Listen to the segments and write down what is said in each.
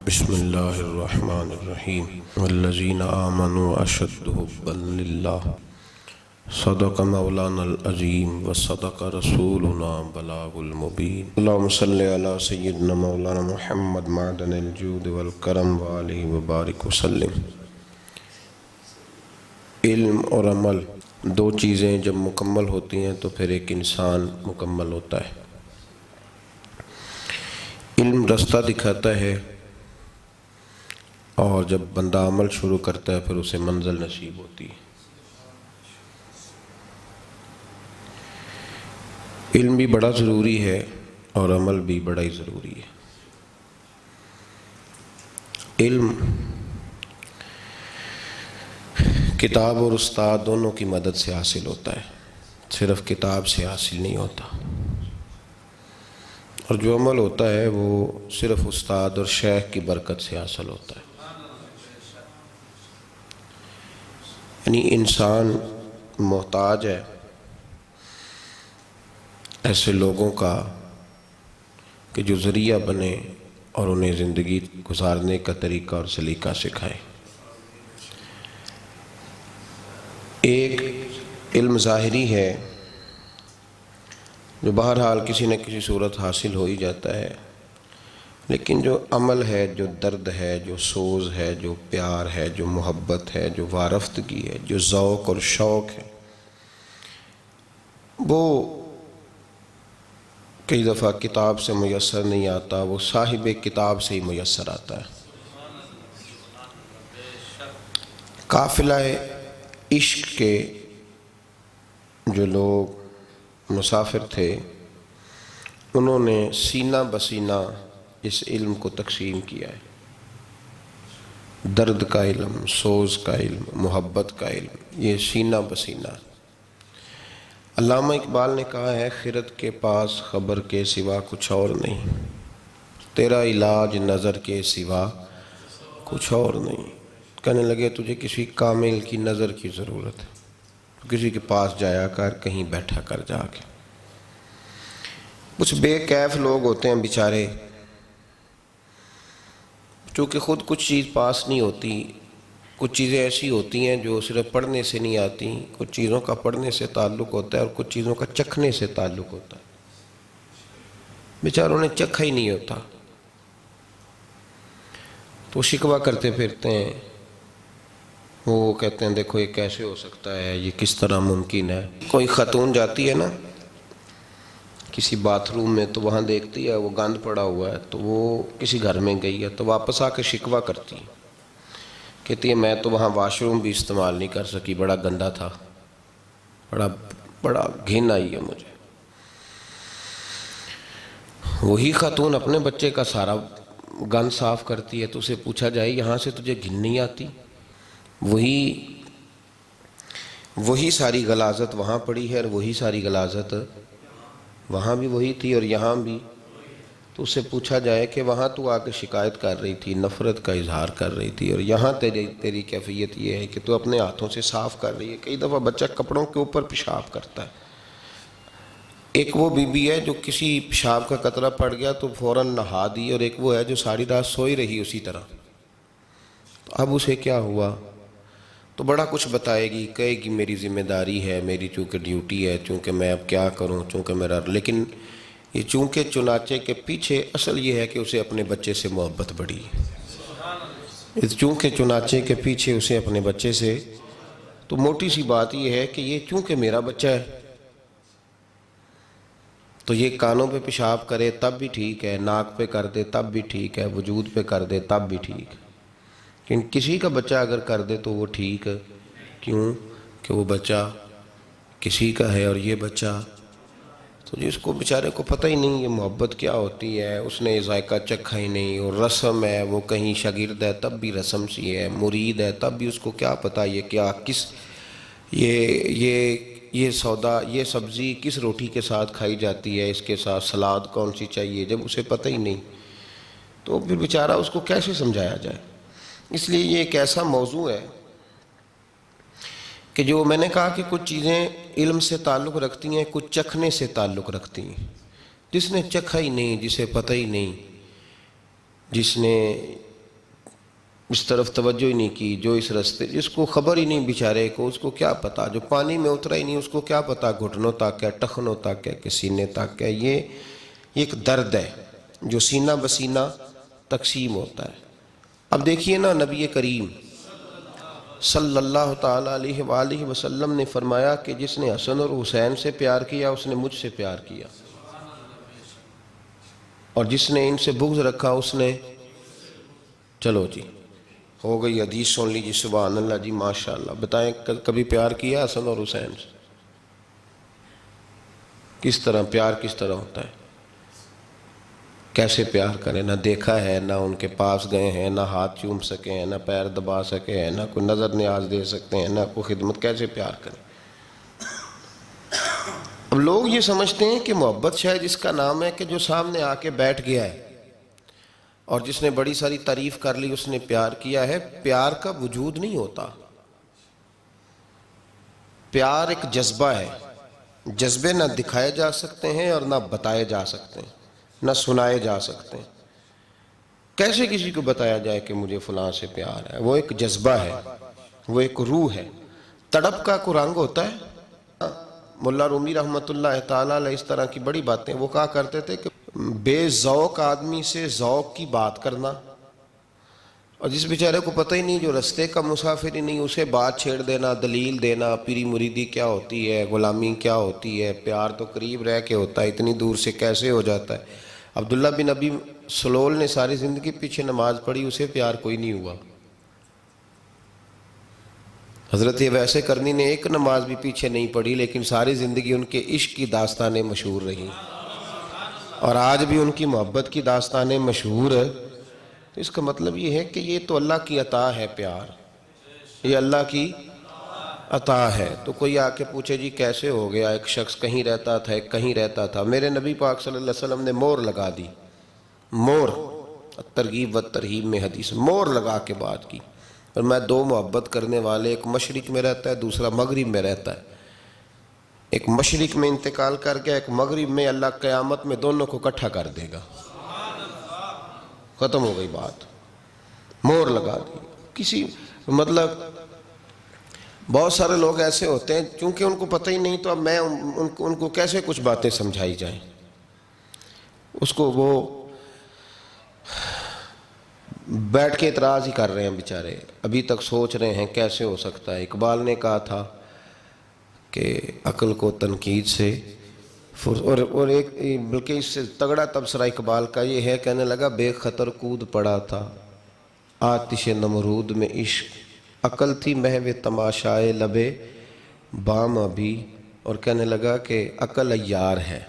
بسم اللہ الرحمن الرحیم والذین آمنوا اشد حبا للہ صدق مولانا العظیم وصدق رسولنا بلاغ المبین اللہم صلی علی سیدنا مولانا محمد معدن الجود والکرم وآلہ وبارک وسلم۔ علم اور عمل دو چیزیں جب مکمل ہوتی ہیں تو پھر ایک انسان مکمل ہوتا ہے۔ علم رستہ دکھاتا ہے اور جب بندہ عمل شروع کرتا ہے پھر اسے منزل نصیب ہوتی ہے۔ علم بھی بڑا ضروری ہے اور عمل بھی بڑا ہی ضروری ہے۔ علم کتاب اور استاد دونوں کی مدد سے حاصل ہوتا ہے، صرف کتاب سے حاصل نہیں ہوتا، اور جو عمل ہوتا ہے وہ صرف استاد اور شیخ کی برکت سے حاصل ہوتا ہے۔ یعنی انسان محتاج ہے ایسے لوگوں کا کہ جو ذریعہ بنے اور انہیں زندگی گزارنے کا طریقہ اور سلیقہ سکھائے۔ ایک علم ظاہری ہے جو بہرحال کسی نہ کسی صورت حاصل ہو ہی جاتا ہے، لیکن جو عمل ہے، جو درد ہے، جو سوز ہے، جو پیار ہے، جو محبت ہے، جو وارفتگی ہے، جو ذوق اور شوق ہے، وہ کئی دفعہ کتاب سے میسر نہیں آتا، وہ صاحب کتاب سے ہی میسر آتا ہے۔ قافلہ عشق کے جو لوگ مسافر تھے انہوں نے سینہ بسینہ اس علم کو تقسیم کیا ہے۔ درد کا علم، سوز کا علم، محبت کا علم، یہ سینہ بسینہ۔ علامہ اقبال نے کہا ہے خرد کے پاس خبر کے سوا کچھ اور نہیں، تیرا علاج نظر کے سوا کچھ اور نہیں۔ کہنے لگے تجھے کسی کامل کی نظر کی ضرورت ہے، کسی کے پاس جایا کر، کہیں بیٹھا کر جا کے۔ کچھ بے کیف لوگ ہوتے ہیں بیچارے، چونکہ خود کچھ چیز پاس نہیں ہوتی، کچھ چیزیں ایسی ہوتی ہیں جو صرف پڑھنے سے نہیں آتی، کچھ چیزوں کا پڑھنے سے تعلق ہوتا ہے اور کچھ چیزوں کا چکھنے سے تعلق ہوتا ہے۔ بیچاروں نے چکھا ہی نہیں ہوتا تو شکوہ کرتے پھرتے ہیں، وہ کہتے ہیں دیکھو یہ کیسے ہو سکتا ہے، یہ کس طرح ممکن ہے۔ کوئی خاتون جاتی ہے نا کسی باتھ روم میں تو وہاں دیکھتی ہے وہ گند پڑا ہوا ہے، تو وہ کسی گھر میں گئی ہے تو واپس آ کے شکوہ کرتی ہے، کہتی ہے میں تو وہاں واش روم بھی استعمال نہیں کر سکی، بڑا گندا تھا، بڑا گھن آئی ہے مجھے۔ وہی خاتون اپنے بچے کا سارا گند صاف کرتی ہے تو اسے پوچھا جائے یہاں سے تجھے گھن نہیں آتی؟ وہی ساری غلاظت وہاں پڑی ہے اور وہی ساری غلاظت وہاں بھی وہی تھی اور یہاں بھی۔ تو اسے پوچھا جائے کہ وہاں تو آ کے شکایت کر رہی تھی، نفرت کا اظہار کر رہی تھی، اور یہاں تیری کیفیت یہ ہے کہ تو اپنے ہاتھوں سے صاف کر رہی ہے۔ کئی دفعہ بچہ کپڑوں کے اوپر پیشاب کرتا ہے۔ ایک وہ بی بی ہے جو کسی پیشاب کا قطرہ پڑ گیا تو فوراً نہا دی، اور ایک وہ ہے جو ساری رات سوئی رہی اسی طرح۔ اب اسے کیا ہوا تو بڑا کچھ بتائے گی، کہے گی میری ذمہ داری ہے، میری چونکہ ڈیوٹی ہے، چونکہ میں اب کیا کروں، چونکہ میرا، لیکن یہ چونکہ چنانچہ کے پیچھے اصل یہ ہے کہ اسے اپنے بچے سے محبت بڑھی۔ اس چونکہ چنانچہ کے پیچھے اسے اپنے بچے سے، تو موٹی سی بات یہ ہے کہ یہ چونکہ میرا بچہ ہے تو یہ کانوں پہ پیشاب کرے تب بھی ٹھیک ہے، ناک پہ کر دے تب بھی ٹھیک ہے، وجود پہ کر دے تب بھی ٹھیک ہے، لیکن کسی کا بچہ اگر کر دے تو وہ ٹھیک ہے۔ کیوں کہ وہ بچہ کسی کا ہے اور یہ بچہ تو جس کو بیچارے کو پتہ ہی نہیں یہ محبت کیا ہوتی ہے، اس نے ذائقہ چکھا ہی نہیں، اور رسم ہے، وہ کہیں شاگرد ہے تب بھی رسم سی ہے، مرید ہے تب بھی اس کو کیا پتہ یہ کیا کس یہ سودا، یہ سبزی کس روٹی کے ساتھ کھائی جاتی ہے، اس کے ساتھ سلاد کون سی چاہیے، جب اسے پتہ ہی نہیں تو پھر بیچارہ اس کو کیسے سمجھایا جائے۔ اس لیے یہ ایک ایسا موضوع ہے کہ جو میں نے کہا کہ کچھ چیزیں علم سے تعلق رکھتی ہیں، کچھ چکھنے سے تعلق رکھتی ہیں۔ جس نے چکھا ہی نہیں، جسے پتہ ہی نہیں، جس نے اس طرف توجہ ہی نہیں کی، جو اس رستے، جس کو خبر ہی نہیں بیچارے کو، اس کو کیا پتا، جو پانی میں اترا ہی نہیں اس کو کیا پتا گھٹنوں تک ہے، ٹخنوں تک ہے کہ سینے تک ہے۔ یہ ایک درد ہے جو سینہ بسینہ تقسیم ہوتا ہے۔ اب دیکھیے نا، نبی کریم صلی اللہ تعالیٰ علیہ وآلہ وسلم نے فرمایا کہ جس نے حسن اور حسین سے پیار کیا اس نے مجھ سے پیار کیا، اور جس نے ان سے بغض رکھا اس نے، چلو جی ہو گئی، حدیث سن لیجیے، سبحان اللہ جی، ماشاءاللہ۔ بتائیں کبھی پیار کیا حسن اور حسین سے؟ کس طرح پیار کس طرح ہوتا ہے؟ کیسے پیار کریں؟ نہ دیکھا ہے، نہ ان کے پاس گئے ہیں، نہ ہاتھ چوم سکے ہیں، نہ پیر دبا سکے ہیں، نہ کوئی نظر نیاز دے سکتے ہیں، نہ کوئی خدمت، کیسے پیار کریں؟ اب لوگ یہ سمجھتے ہیں کہ محبت شاید اس کا نام ہے کہ جو سامنے آ کے بیٹھ گیا ہے اور جس نے بڑی ساری تعریف کر لی اس نے پیار کیا ہے۔ پیار کا وجود نہیں ہوتا، پیار ایک جذبہ ہے۔ جذبے نہ دکھائے جا سکتے ہیں اور نہ بتائے جا سکتے ہیں، نہ سنائے جا سکتے ہیں۔ کیسے کسی کو بتایا جائے کہ مجھے فلاں سے پیار ہے؟ وہ ایک جذبہ ہے، وہ ایک روح ہے۔ تڑپ کا کوئی رنگ ہوتا ہے؟ مولا رومی رحمۃ اللہ تعالیٰ علیہ اس طرح کی بڑی باتیں وہ کہا کرتے تھے کہ بے ذوق آدمی سے ذوق کی بات کرنا، اور جس بیچارے کو پتہ ہی نہیں، جو رستے کا مسافر ہی نہیں، اسے بات چھیڑ دینا، دلیل دینا، پیری مریدی کیا ہوتی ہے، غلامی کیا ہوتی ہے، پیار تو قریب رہ کے ہوتا ہے، اتنی دور سے کیسے ہو جاتا ہے۔ عبداللہ بن ابی سلول نے ساری زندگی پیچھے نماز پڑھی، اسے پیار کوئی نہیں ہوا۔ حضرت ویسے کرنی نے ایک نماز بھی پیچھے نہیں پڑھی، لیکن ساری زندگی ان کے عشق کی داستانیں مشہور رہیں، اور آج بھی ان کی محبت کی داستانیں مشہور ہے۔ تو اس کا مطلب یہ ہے کہ یہ تو اللہ کی عطا ہے، پیار یہ اللہ کی عطا ہے۔ تو کوئی آ کے پوچھے جی کیسے ہو گیا، ایک شخص کہیں رہتا تھا ایک کہیں رہتا تھا، میرے نبی پاک صلی اللہ علیہ وسلم نے مور لگا دی، مور، ترغیب و ترہیب میں حدیث، مور لگا کے بات کی، اور میں دو محبت کرنے والے، ایک مشرق میں رہتا ہے دوسرا مغرب میں رہتا ہے، ایک مشرق میں انتقال کر گیا ایک مغرب میں، اللہ قیامت میں دونوں کو اکٹھا کر دے گا۔ ختم ہو گئی بات، مور لگا دی۔ کسی مطلب بہت سارے لوگ ایسے ہوتے ہیں چونکہ ان کو پتہ ہی نہیں، تو اب میں ان کو کیسے کچھ باتیں سمجھائی جائیں؟ اس کو وہ بیٹھ کے اعتراض ہی کر رہے ہیں بیچارے، ابھی تک سوچ رہے ہیں کیسے ہو سکتا ہے۔ اقبال نے کہا تھا کہ عقل کو تنقید سے، اور ایک بلکہ اس سے تگڑا تبصرہ اقبال کا یہ ہے، کہنے لگا بے خطر کود پڑا تھا آتش نمرود میں عشق، عقل تھی محو تماشائے لبے بام ابھی، اور کہنے لگا کہ عقل عیار ہے،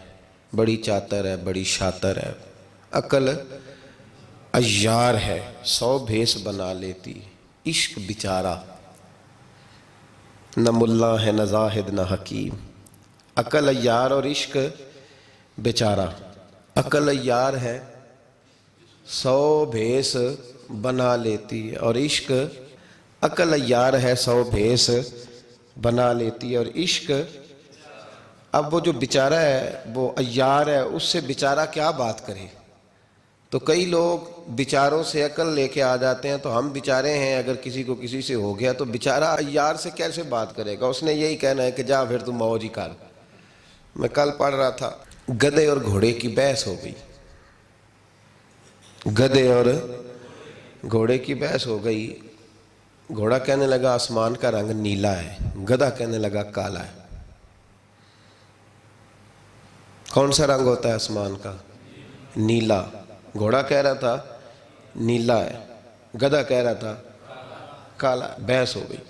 بڑی چاتر ہے، بڑی شاطر ہے، عقل عیار ہے، 100 بھیس بنا لیتی، عشق بیچارہ، نہ ملا ہے نہ زاہد نہ حکیم۔ عقل عیار اور عشق بیچارہ، عقل عیار ہے 100 بھیس بنا لیتی، اور عشق، عقل عیار ہے 100 بھیس بنا لیتی، اور عشق، اب وہ جو بیچارہ ہے وہ عیار ہے، اس سے بیچارہ کیا بات کرے؟ تو کئی لوگ بیچاروں سے عقل لے کے آ جاتے ہیں، تو ہم بیچارے ہیں، اگر کسی کو کسی سے ہو گیا تو بیچارہ عیار سے کیسے بات کرے گا؟ اس نے یہی کہنا ہے کہ جا پھر تم موج ہی کر۔ میں کل پڑھ رہا تھا، گدھے اور گھوڑے کی بحث ہو گئی، گدھے اور گھوڑے کی بحث ہو گئی۔ گھوڑا کہنے لگا آسمان کا رنگ نیلا ہے، گدھا کہنے لگا کالا ہے۔ کون سا رنگ ہوتا ہے آسمان کا؟ نیلا۔ گھوڑا کہہ رہا تھا نیلا ہے، گدھا کہہ رہا تھا کالا۔ بحث ہو گئی۔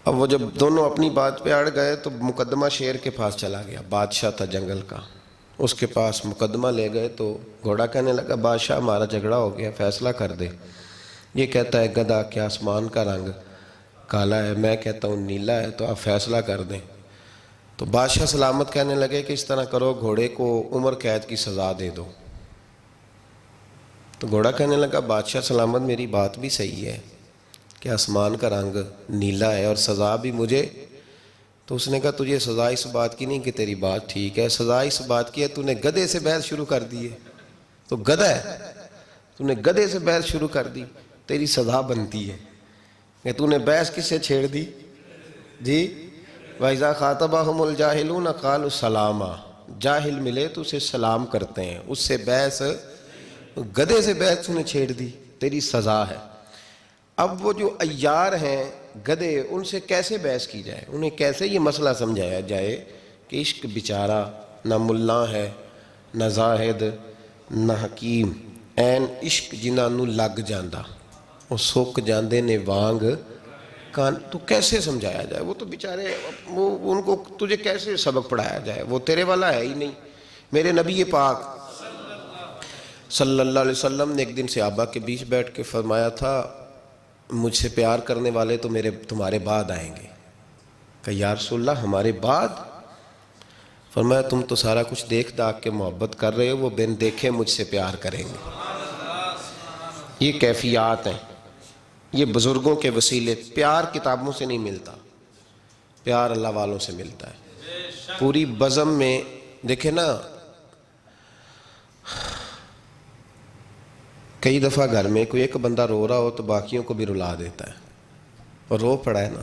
اب وہ جب دونوں اپنی بات پہ اڑ گئے تو مقدمہ شیر کے پاس چلا گیا، بادشاہ تھا جنگل کا، اس کے پاس مقدمہ لے گئے۔ تو گھوڑا کہنے لگا بادشاہ ہمارا جھگڑا ہو گیا، فیصلہ کر دے۔ یہ کہتا ہے گدھا کہ آسمان کا رنگ کالا ہے، میں کہتا ہوں نیلا ہے، تو آپ فیصلہ کر دیں۔ تو بادشاہ سلامت کہنے لگے کہ اس طرح کرو، گھوڑے کو عمر قید کی سزا دے دو۔ تو گھوڑا کہنے لگا بادشاہ سلامت میری بات بھی صحیح ہے کہ آسمان کا رنگ نیلا ہے اور سزا بھی مجھے۔ تو اس نے کہا تجھے سزا اس بات کی نہیں کہ تیری بات ٹھیک ہے، سزا اس بات کی ہے تو نے گدھے سے بحث شروع کر دی ہے، تو گدھا ہے۔ تو نے گدھے سے بحث شروع کر دی، تیری سزا بنتی ہے کہ تو نے بحث کس سے چھیڑ دی؟ جی وَإِذَا خَاطَبَهُمُ الْجَاهِلُونَ قَالُوا سَلَامًا، جاہل ملے تو اسے سلام کرتے ہیں، اس سے بحث، گدھے سے بحث تو نے چھیڑ دی، تیری سزا ہے۔ اب وہ جو عیار ہیں گدھے، ان سے کیسے بحث کی جائے، انہیں کیسے یہ مسئلہ سمجھایا جائے کہ عشق بیچارہ نہ ملا ہے نہ زاہد نہ حکیم، این عشق جنہاں نو لگ جاندہ وہ سوک جاندے نے وانگ کان، تو کیسے سمجھایا جائے؟ وہ تو بیچارے، وہ ان کو تجھے کیسے سبق پڑھایا جائے؟ وہ تیرے والا ہے ہی نہیں۔ میرے نبی پاک صلی اللہ علیہ وسلم نے ایک دن صحابہ کے بیچ بیٹھ کے فرمایا تھا مجھ سے پیار کرنے والے تو تمہارے بعد آئیں گے۔ کہ یا رسول اللہ ہمارے بعد؟ فرمایا تم تو سارا کچھ دیکھ داکھ کے محبت کر رہے ہو، وہ بن دیکھے مجھ سے پیار کریں گے۔ یہ کیفیات ہیں، یہ بزرگوں کے وسیلے۔ پیار کتابوں سے نہیں ملتا، پیار اللہ والوں سے ملتا ہے۔ پوری بزم میں دیکھیں نا، کئی دفعہ گھر میں کوئی ایک بندہ رو رہا ہو تو باقیوں کو بھی رلا دیتا ہے، اور رو پڑا ہے نا،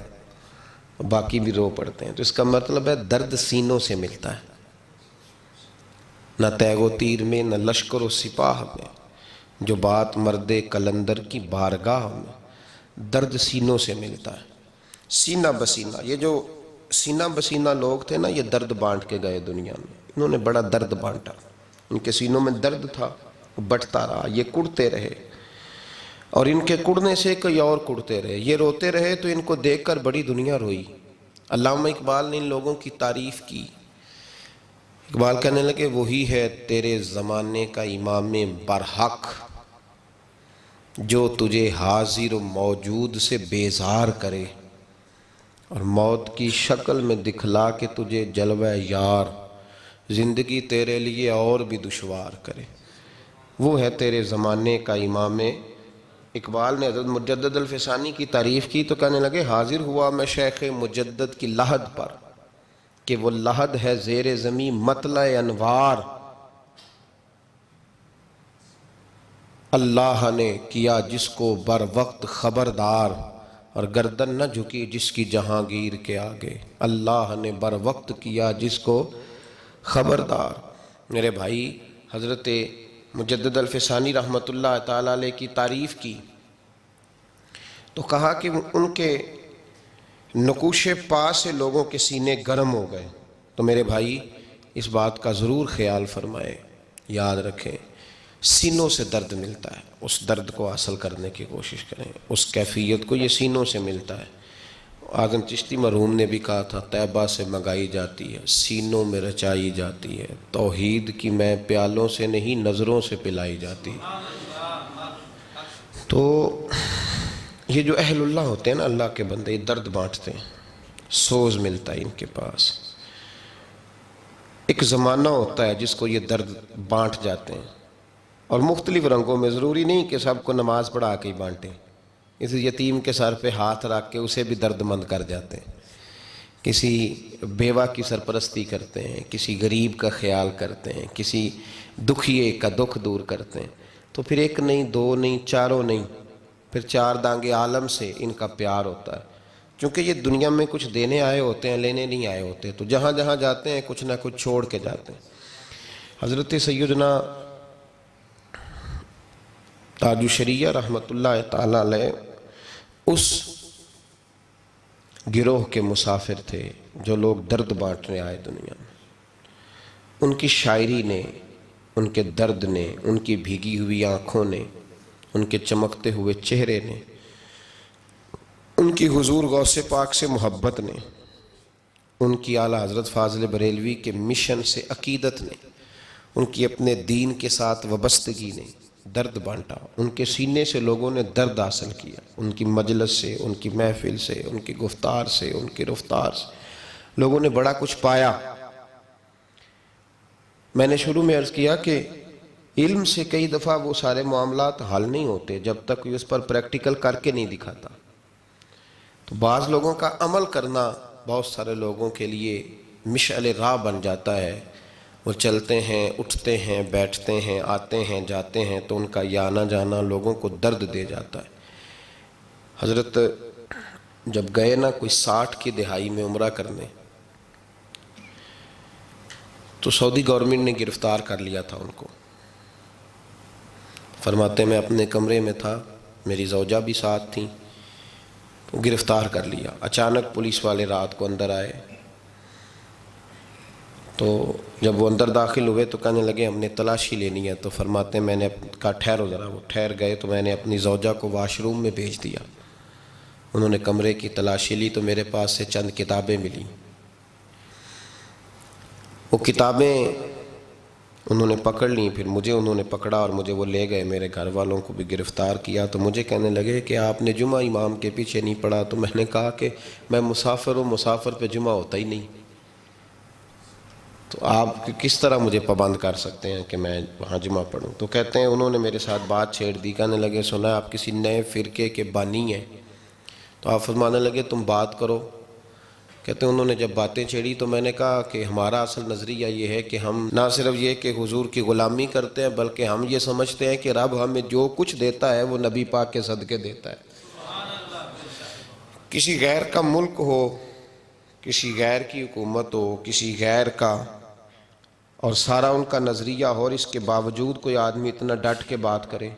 باقی بھی رو پڑتے ہیں، تو اس کا مطلب ہے درد سینوں سے ملتا ہے، نہ تیغ و تیر میں، نہ لشکر و سپاہ میں، جو بات مرد کلندر کی بارگاہ میں، درد سینوں سے ملتا ہے۔ سینہ بسینہ، یہ جو سینہ بسینہ لوگ تھے نا، یہ درد بانٹ کے گئے دنیا میں، انہوں نے بڑا درد بانٹا، ان کے سینوں میں درد تھا، بٹتا رہا، یہ کڑتے رہے، اور ان کے کڑنے سے کوئی اور کڑتے رہے، یہ روتے رہے تو ان کو دیکھ کر بڑی دنیا روئی۔ علامہ اقبال نے ان لوگوں کی تعریف کی، اقبال کہنے لگے وہی ہے تیرے زمانے کا امام برحق، جو تجھے حاضر و موجود سے بیزار کرے، اور موت کی شکل میں دکھلا کے تجھے جلوہ یار، زندگی تیرے لیے اور بھی دشوار کرے۔ وہ ہے تیرے زمانے کا امام۔ اقبال نے حضرت مجدد الفسانی کی تعریف کی تو کہنے لگے حاضر ہوا میں شیخ مجدد کی لحد پر، کہ وہ لحد ہے زیر زمین مطلع انوار، اللہ نے کیا جس کو بر وقت خبردار، اور گردن نہ جھکی جس کی جہانگیر کے آگے، اللہ نے بر وقت کیا جس کو خبردار۔ میرے بھائی حضرت مجدد الفسانی رحمۃ اللہ تعالیٰ علیہ کی تعریف کی تو کہا کہ ان کے نقوش پا سے لوگوں کے سینے گرم ہو گئے۔ تو میرے بھائی اس بات کا ضرور خیال فرمائے، یاد رکھیں، سینوں سے درد ملتا ہے، اس درد کو حاصل کرنے کی کوشش کریں، اس کیفیت کو، یہ سینوں سے ملتا ہے۔ اعظم چشتی مرحوم نے بھی کہا تھا طیبہ سے منگائی جاتی ہے، سینوں میں رچائی جاتی ہے، توحید کی میں پیالوں سے نہیں نظروں سے پلائی جاتی ہے۔ تو یہ جو اہل اللہ ہوتے ہیں نا، اللہ کے بندے، یہ درد بانٹتے ہیں، سوز ملتا ہے ان کے پاس۔ ایک زمانہ ہوتا ہے جس کو یہ درد بانٹ جاتے ہیں، اور مختلف رنگوں میں، ضروری نہیں کہ سب کو نماز پڑھا کے ہی بانٹیں، اس یتیم کے سر پہ ہاتھ رکھ کے اسے بھی درد مند کر جاتے ہیں، کسی بیوہ کی سرپرستی کرتے ہیں، کسی غریب کا خیال کرتے ہیں، کسی دکھیے کا دکھ دور کرتے ہیں، تو پھر ایک نہیں، دو نہیں، چاروں نہیں، پھر چار دانگے عالم سے ان کا پیار ہوتا ہے، چونکہ یہ دنیا میں کچھ دینے آئے ہوتے ہیں، لینے نہیں آئے ہوتے، تو جہاں جہاں جاتے ہیں کچھ نہ کچھ چھوڑ کے جاتے ہیں۔ حضرت سیدنا تاج الشریعہ رحمۃ اللہ تعالیٰ علیہ اس گروہ کے مسافر تھے جو لوگ درد بانٹنے آئے دنیا میں۔ ان کی شاعری نے، ان کے درد نے، ان کی بھیگی ہوئی آنکھوں نے، ان کے چمکتے ہوئے چہرے نے، ان کی حضور غوث پاک سے محبت نے، ان کی اعلیٰ حضرت فاضل بریلوی کے مشن سے عقیدت نے، ان کی اپنے دین کے ساتھ وابستگی نے درد بانٹا۔ ان کے سینے سے لوگوں نے درد حاصل کیا، ان کی مجلس سے، ان کی محفل سے، ان کی گفتار سے، ان کی رفتار سے لوگوں نے بڑا کچھ پایا۔ میں نے شروع میں عرض کیا کہ علم سے کئی دفعہ وہ سارے معاملات حل نہیں ہوتے جب تک کوئی اس پر پریکٹیکل کر کے نہیں دکھاتا۔ تو بعض لوگوں کا عمل کرنا بہت سارے لوگوں کے لیے مشعل راہ بن جاتا ہے، وہ چلتے ہیں، اٹھتے ہیں، بیٹھتے ہیں، آتے ہیں، جاتے ہیں، تو ان کا یہ آنا جانا لوگوں کو درد دے جاتا ہے۔ حضرت جب گئے نا کوئی 60 کی دہائی میں عمرہ کرنے، تو سعودی گورنمنٹ نے گرفتار کر لیا تھا ان کو۔ فرماتے میں اپنے کمرے میں تھا، میری زوجہ بھی ساتھ تھیں، تو گرفتار کر لیا۔ اچانک پولیس والے رات کو اندر آئے، تو جب وہ اندر داخل ہوئے تو کہنے لگے ہم نے تلاشی لینی ہے۔ تو فرماتے میں نے کہا ٹھہرو ذرا، وہ ٹھہر گئے، تو میں نے اپنی زوجہ کو واش روم میں بھیج دیا۔ انہوں نے کمرے کی تلاشی لی تو میرے پاس سے چند کتابیں ملیں۔ وہ کتابیں انہوں نے پکڑ لیں، پھر مجھے انہوں نے پکڑا اور مجھے وہ لے گئے، میرے گھر والوں کو بھی گرفتار کیا۔ تو مجھے کہنے لگے کہ آپ نے جمعہ امام کے پیچھے نہیں پڑھا۔ تو میں نے کہا کہ میں مسافر ہوں، مسافر پہ جمعہ ہوتا ہی نہیں، تو آپ کس طرح مجھے پابند کر سکتے ہیں کہ میں وہاں جمعہ پڑھوں؟ تو کہتے ہیں انہوں نے میرے ساتھ بات چھیڑ دی، کہنے لگے سنا آپ کسی نئے فرقے کے بانی ہیں؟ تو آپ فرمانے لگے تم بات کرو۔ کہتے ہیں انہوں نے جب باتیں چھیڑی تو میں نے کہا کہ ہمارا اصل نظریہ یہ ہے کہ ہم نہ صرف یہ کہ حضور کی غلامی کرتے ہیں، بلکہ ہم یہ سمجھتے ہیں کہ رب ہمیں جو کچھ دیتا ہے وہ نبی پاک کے صدقے دیتا ہے۔ کسی غیر کا ملک ہو، کسی غیر کی حکومت ہو، کسی غیر کا، اور سارا ان کا نظریہ ہو، اور اس کے باوجود کوئی آدمی اتنا ڈٹ کے بات کرے۔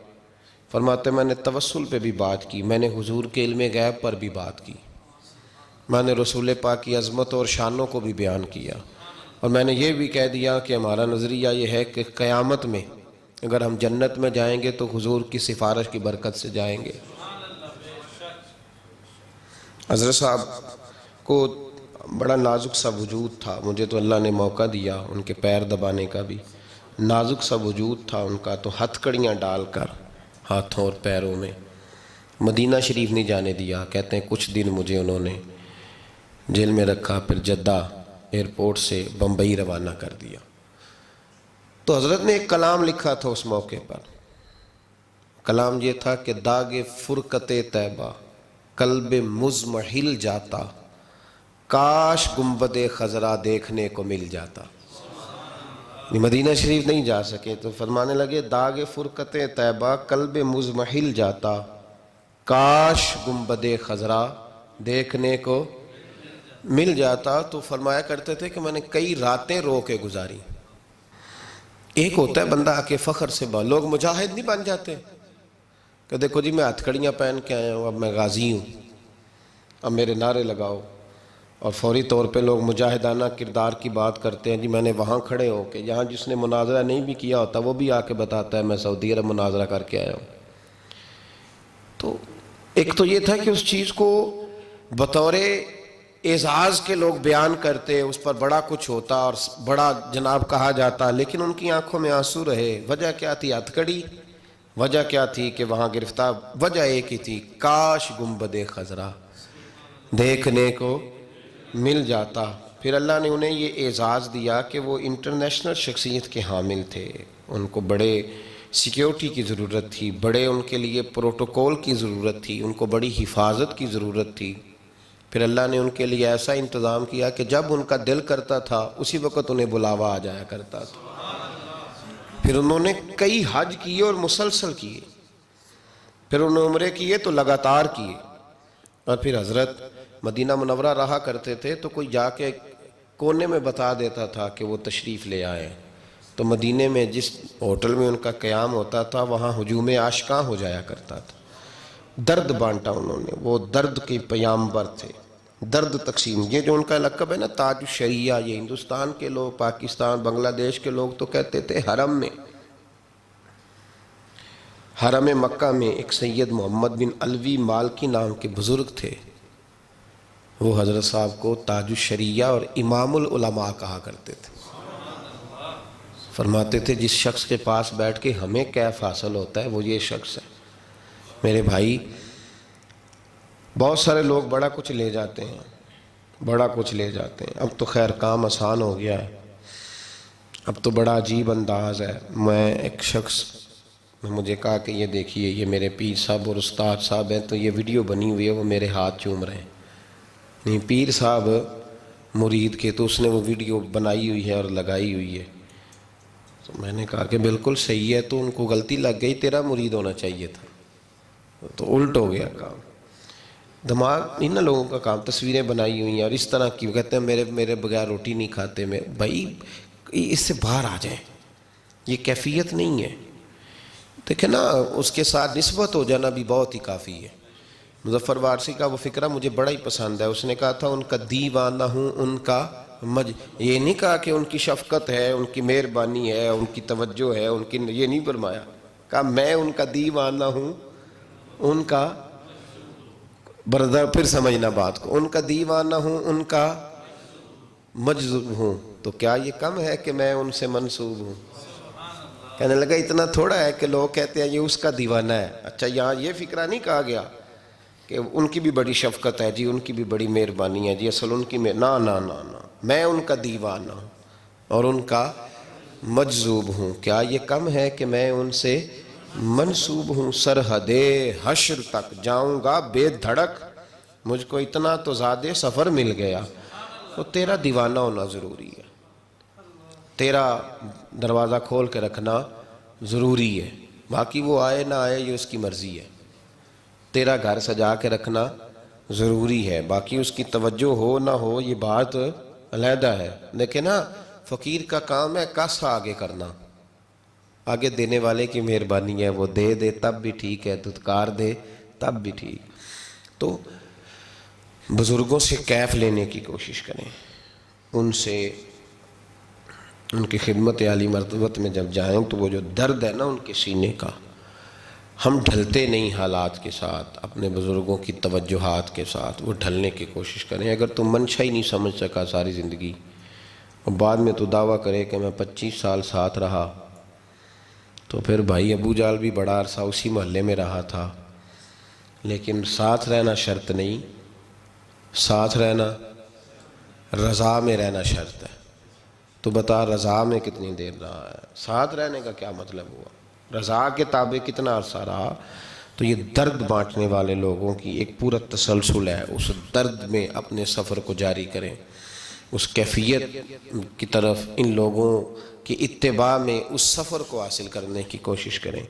فرماتے میں نے توسل پہ بھی بات کی، میں نے حضور کے علم غیب پر بھی بات کی، میں نے رسول پاک کی عظمت اور شانوں کو بھی بیان کیا، اور میں نے یہ بھی کہہ دیا کہ ہمارا نظریہ یہ ہے کہ قیامت میں اگر ہم جنت میں جائیں گے تو حضور کی سفارش کی برکت سے جائیں گے۔ حضرت صاحب کو بڑا نازک سا وجود تھا، مجھے تو اللہ نے موقع دیا ان کے پیر دبانے کا بھی، نازک سا وجود تھا ان کا، تو ہتھ کڑیاں ڈال کر ہاتھوں اور پیروں میں مدینہ شریف نہیں جانے دیا۔ کہتے ہیں کچھ دن مجھے انہوں نے جیل میں رکھا، پھر جدہ ایئرپورٹ سے بمبئی روانہ کر دیا۔ تو حضرت نے ایک کلام لکھا تھا اس موقع پر، کلام یہ تھا کہ داغ فرقت طیبہ قلب مضمحل جاتا، کاش گنبد خضرا دیکھنے کو مل جاتا۔ مدینہ شریف نہیں جا سکے تو فرمانے لگے داغ فرقت طیبہ قلب مضمحل جاتا، کاش گنبد خضرا دیکھنے کو مل جاتا۔ تو فرمایا کرتے تھے کہ میں نے کئی راتیں رو کے گزاری۔ ایک ہوتا ہے بندہ آ کے فخر سے لوگ مجاہد نہیں بن جاتے کہ دیکھو جی میں ہتھ کڑیاں پہن کے آیا ہوں، اب میں غازی ہوں، اب میرے نعرے لگاؤ، اور فوری طور پہ لوگ مجاہدانہ کردار کی بات کرتے ہیں۔ جی میں نے وہاں کھڑے ہو کے، یہاں جس نے مناظرہ نہیں بھی کیا ہوتا وہ بھی آ کے بتاتا ہے میں سعودی عرب مناظرہ کر کے آیا ہوں۔ تو ایک تو یہ تھا کہ اس چیز کو بطور اعزاز کے لوگ بیان کرتے، اس پر بڑا کچھ ہوتا اور بڑا جناب کہا جاتا، لیکن ان کی آنکھوں میں آنسو رہے۔ وجہ کیا تھی؟ ہتھ کڑی۔ وجہ کیا تھی کہ وہاں گرفتار؟ وجہ ایک ہی تھی، کاش گنبد خضرا دیکھنے کو مل جاتا۔ پھر اللہ نے انہیں یہ اعزاز دیا کہ وہ انٹرنیشنل شخصیت کے حامل تھے، ان کو بڑے سیکیورٹی کی ضرورت تھی، بڑے ان کے لیے پروٹوکول کی ضرورت تھی، ان کو بڑی حفاظت کی ضرورت تھی۔ پھر اللہ نے ان کے لیے ایسا انتظام کیا کہ جب ان کا دل کرتا تھا اسی وقت انہیں بلاوا آ جایا کرتا تھا۔ پھر انہوں نے کئی حج کیے اور مسلسل کیے، پھر انہوں نے عمرے کیے تو لگاتار کیے، اور پھر حضرت مدینہ منورہ رہا کرتے تھے تو کوئی جا کے کونے میں بتا دیتا تھا کہ وہ تشریف لے آئے، تو مدینے میں جس ہوٹل میں ان کا قیام ہوتا تھا وہاں ہجوم عاشقاں ہو جایا کرتا تھا۔ درد بانٹا انہوں نے، وہ درد کے پیامبر تھے، درد تقسیم۔ یہ جو ان کا لقب ہے نا تاج الشریعہ، یہ ہندوستان کے لوگ، پاکستان، بنگلہ دیش کے لوگ تو کہتے تھے حرم مکہ میں ایک سید محمد بن علوی مالکی نام کے بزرگ تھے، وہ حضرت صاحب کو تاج الشریعہ اور امام العلماء کہا کرتے تھے۔ فرماتے تھے جس شخص کے پاس بیٹھ کے ہمیں کیف حاصل ہوتا ہے وہ یہ شخص ہے۔ میرے بھائی بہت سارے لوگ بڑا کچھ لے جاتے ہیں، بڑا کچھ لے جاتے ہیں۔ اب تو خیر کام آسان ہو گیا ہے، اب تو بڑا عجیب انداز ہے۔ میں ایک شخص نے مجھے کہا کہ یہ دیکھیے یہ میرے پیر صاحب اور استاد صاحب ہیں، تو یہ ویڈیو بنی ہوئی ہے، وہ میرے ہاتھ چوم رہے ہیں۔ نہیں پیر صاحب مرید کے، تو اس نے وہ ویڈیو بنائی ہوئی ہے اور لگائی ہوئی ہے۔ تو میں نے کہا کہ بالکل صحیح ہے، تو ان کو غلطی لگ گئی، تیرا مرید ہونا چاہیے تھا، تو الٹ ہو گیا کام۔ دماغ ان لوگوں کا کام تصویریں بنائی ہوئی ہیں اور اس طرح کی، کہتے ہیں میرے بغیر روٹی نہیں کھاتے میں، بھائی اس سے باہر آ جائیں، یہ کیفیت نہیں ہے۔ دیکھیں نا، اس کے ساتھ نسبت ہو جانا بھی بہت ہی کافی ہے۔ مظفر وارثی کا وہ فقرہ مجھے بڑا ہی پسند ہے، اس نے کہا تھا ان کا دیوانہ ہوں، ان کا یہ نہیں کہا کہ ان کی شفقت ہے، ان کی مہربانی ہے، ان کی توجہ ہے، ان کی، یہ نہیں فرمایا، کہا میں ان کا دیوانہ ہوں، ان کا بردار، پھر سمجھنا بات کو، ان کا دیوانہ ہوں، ان کا مجذوب ہوں، تو کیا یہ کم ہے کہ میں ان سے منسوب ہوں؟ کہنے لگا اتنا تھوڑا ہے کہ لوگ کہتے ہیں یہ اس کا دیوانہ ہے، اچھا یہاں یہ فکرہ نہیں کہا گیا کہ ان کی بھی بڑی شفقت ہے جی، ان کی بھی بڑی مہربانی ہے جی، اصل ان کی نا نا نا نا، میں ان کا دیوانہ ہوں اور ان کا مجذوب ہوں، کیا یہ کم ہے کہ میں ان سے منسوب ہوں؟ سرحد حشر تک جاؤں گا بے دھڑک، مجھ کو اتنا تو زیادہ سفر مل گیا۔ تو تیرا دیوانہ ہونا ضروری ہے، تیرا دروازہ کھول کے رکھنا ضروری ہے، باقی وہ آئے نہ آئے یہ اس کی مرضی ہے۔ تیرا گھر سجا کے رکھنا ضروری ہے، باقی اس کی توجہ ہو نہ ہو یہ بات علیحدہ ہے۔ دیکھیں نا، فقیر کا کام ہے کس آگے کرنا، آگے دینے والے کی مہربانی ہے، وہ دے دے تب بھی ٹھیک ہے، دھتکار دے تب بھی ٹھیک۔ تو بزرگوں سے کیف لینے کی کوشش کریں، ان سے، ان کی خدمت عالی مرتبت میں جب جائیں تو وہ جو درد ہے نا ان کے سینے کا، ہم ڈھلتے نہیں حالات کے ساتھ، اپنے بزرگوں کی توجہات کے ساتھ، وہ ڈھلنے کی کوشش کریں۔ اگر تم منشا ہی نہیں سمجھ سکا ساری زندگی، اور بعد میں تو دعویٰ کرے کہ میں 25 سال ساتھ رہا، تو پھر بھائی ابو جال بھی بڑا عرصہ اسی محلے میں رہا تھا، لیکن ساتھ رہنا شرط نہیں، ساتھ رہنا، رضا میں رہنا شرط ہے۔ تو بتا رضا میں کتنی دیر رہا ہے؟ ساتھ رہنے کا کیا مطلب ہوا؟ رضا کے تابع کتنا عرصہ رہا؟ تو یہ درد بانٹنے والے لوگوں کی ایک پورا تسلسل ہے، اس درد میں اپنے سفر کو جاری کریں، اس کیفیت کی طرف ان لوگوں کی اتباع میں اس سفر کو حاصل کرنے کی کوشش کریں۔